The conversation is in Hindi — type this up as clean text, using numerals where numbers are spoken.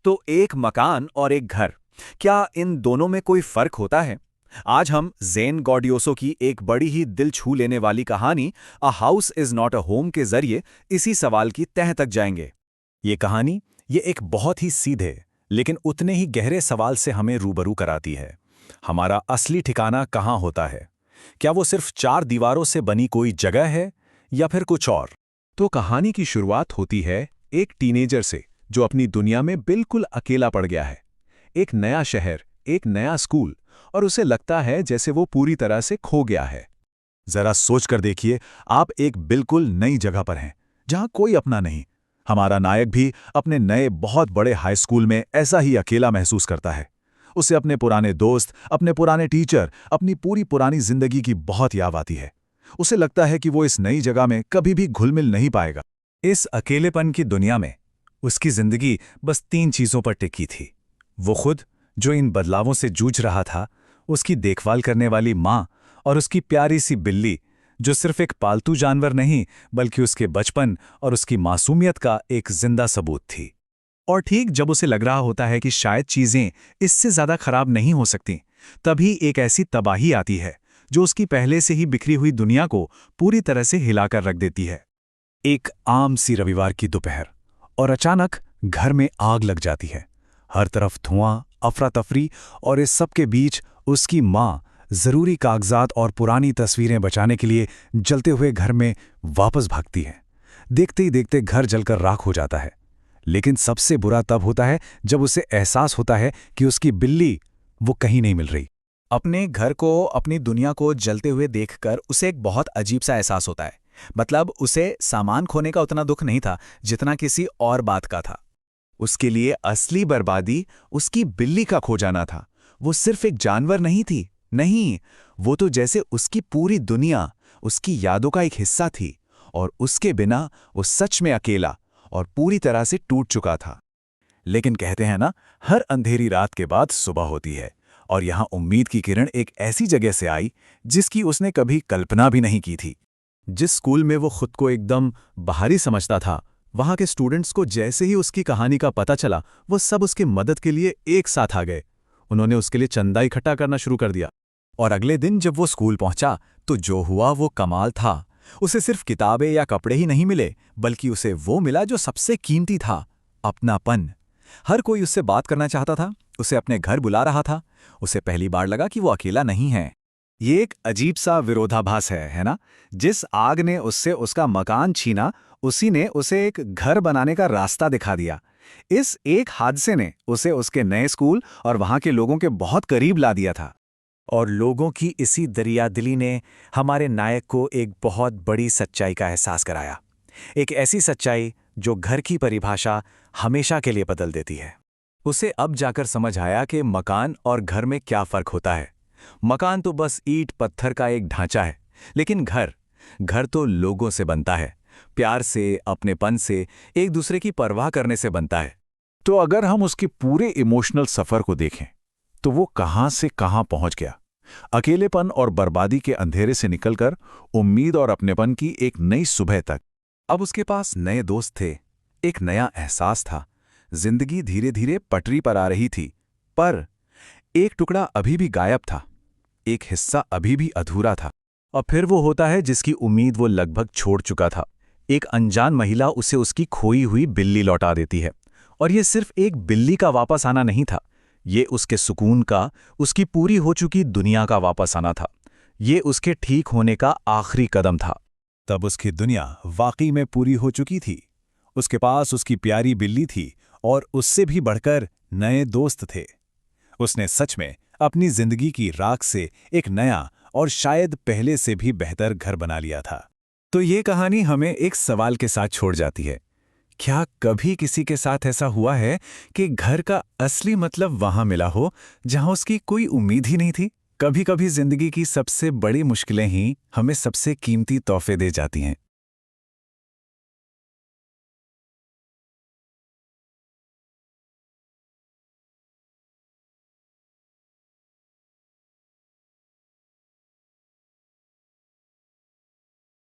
तो एक मकान और एक घर, क्या इन दोनों में कोई फर्क होता है? आज हम ज़ेन गॉडियोसो की एक बड़ी ही दिल छू लेने वाली कहानी a house is not a home के जरिए इसी सवाल की तह तक जाएंगे। ये कहानी ये एक बहुत ही सीधे लेकिन उतने ही गहरे सवाल से हमें रूबरू कराती है। हमारा असली ठिकाना कहाँ होता है? क्या वो सिर्फ चार दीवारों से बनी कोई जगह है या फिर कुछ और? तो कहानी की शुरुआत होती है एक टीनेजर से जो अपनी दुनिया में बिल्कुल अकेला पड़ गया है। एक नया शहर, एक नया स्कूल, और उसे लगता है जैसे वो पूरी तरह से खो गया है। जरा सोच कर देखिए, आप एक बिल्कुल नई जगह पर हैं जहां कोई अपना नहीं। हमारा नायक भी अपने नए बहुत बड़े हाई स्कूल में ऐसा ही अकेला महसूस करता है। उसे अपने पुराने दोस्त, अपने पुराने टीचर, अपनी पूरी पुरानी जिंदगी की बहुत याद आती है। उसे लगता है कि वो इस नई जगह में कभी भी घुल मिल नहीं पाएगा। इस अकेलेपन की दुनिया में उसकी जिंदगी बस तीन चीजों पर टिकी थी। वो खुद, जो इन बदलावों से जूझ रहा था, उसकी देखभाल करने वाली माँ, और उसकी प्यारी सी बिल्ली, जो सिर्फ एक पालतू जानवर नहीं बल्कि उसके बचपन और उसकी मासूमियत का एक जिंदा सबूत थी। और ठीक जब उसे लग रहा होता है कि शायद चीजें इससे ज्यादा खराब नहीं हो सकती, तभी एक ऐसी तबाही आती है जो उसकी पहले से ही बिखरी हुई दुनिया को पूरी तरह से हिलाकर रख देती है। एक आम सी रविवार की दोपहर, और अचानक घर में आग लग जाती है। हर तरफ धुआं, अफरा तफरी, और इस सब के बीच उसकी माँ जरूरी कागजात और पुरानी तस्वीरें बचाने के लिए जलते हुए घर में वापस भागती है। देखते ही देखते घर जलकर राख हो जाता है। लेकिन सबसे बुरा तब होता है जब उसे एहसास होता है कि उसकी बिल्ली वो कहीं नहीं मिल रही। अपने घर को, अपनी दुनिया को जलते हुए देखकर उसे एक बहुत अजीब सा एहसास होता है। मतलब उसे सामान खोने का उतना दुख नहीं था जितना किसी और बात का था। उसके लिए असली बर्बादी उसकी बिल्ली का खो जाना था। वो सिर्फ एक जानवर नहीं थी, नहीं, वो तो जैसे उसकी पूरी दुनिया, उसकी यादों का एक हिस्सा थी, और उसके बिना वो सच में अकेला और पूरी तरह से टूट चुका था। लेकिन कहते हैं ना, हर अंधेरी रात के बाद सुबह होती है, और यहां उम्मीद की किरण एक ऐसी जगह से आई जिसकी उसने कभी कल्पना भी नहीं की थी। जिस स्कूल में वो खुद को एकदम बाहरी समझता था, वहां के स्टूडेंट्स को जैसे ही उसकी कहानी का पता चला, वो सब उसकी मदद के लिए एक साथ आ गए। उन्होंने उसके लिए चंदा इकट्ठा करना शुरू कर दिया। और अगले दिन जब वो स्कूल पहुंचा तो जो हुआ वो कमाल था। उसे सिर्फ किताबें या कपड़े ही नहीं मिले, बल्कि उसे वो मिला जो सबसे कीमती था, अपनापन। हर कोई उससे बात करना चाहता था, उसे अपने घर बुला रहा था। उसे पहली बार लगा कि वो अकेला नहीं है। ये एक अजीब सा विरोधाभास है ना? जिस आग ने उससे उसका मकान छीना, उसी ने उसे एक घर बनाने का रास्ता दिखा दिया। इस एक हादसे ने उसे उसके नए स्कूल और वहां के लोगों के बहुत करीब ला दिया था। और लोगों की इसी दरियादिली ने हमारे नायक को एक बहुत बड़ी सच्चाई का एहसास कराया। एक ऐसी सच्चाई जो घर की परिभाषा हमेशा के लिए बदल देती है। उसे अब जाकर समझ आया कि मकान और घर में क्या फर्क होता है। मकान तो बस ईंट पत्थर का एक ढांचा है, लेकिन घर तो लोगों से बनता है, प्यार से, अपनेपन से, एक दूसरे की परवाह करने से बनता है। तो अगर हम उसके पूरे इमोशनल सफर को देखें, तो वो कहां से कहां पहुंच गया। अकेलेपन और बर्बादी के अंधेरे से निकलकर उम्मीद और अपनेपन की एक नई सुबह तक। अब उसके पास नए दोस्त थे, एक नया एहसास था। जिंदगी धीरे धीरे पटरी पर आ रही थी, पर एक टुकड़ा अभी भी गायब था, एक हिस्सा अभी भी अधूरा था। और फिर वो होता है जिसकी उम्मीद वो लगभग छोड़ चुका था। एक अनजान महिला उसे उसकी खोई हुई बिल्ली लौटा देती है। और ये सिर्फ एक बिल्ली का वापस आना नहीं था, ये उसके सुकून का, उसकी पूरी हो चुकी दुनिया का वापस आना था। ये उसके ठीक होने का आखिरी कदम था। तब उसकी दुनिया वाकई में पूरी हो चुकी थी। उसके पास उसकी प्यारी बिल्ली थी, और उससे भी बढ़कर नए दोस्त थे। उसने सच में अपनी जिंदगी की राख से एक नया और शायद पहले से भी बेहतर घर बना लिया था। तो ये कहानी हमें एक सवाल के साथ छोड़ जाती है। क्या कभी किसी के साथ ऐसा हुआ है कि घर का असली मतलब वहां मिला हो जहां उसकी कोई उम्मीद ही नहीं थी? कभी कभी जिंदगी की सबसे बड़ी मुश्किलें ही हमें सबसे कीमती तोहफे दे जाती हैं।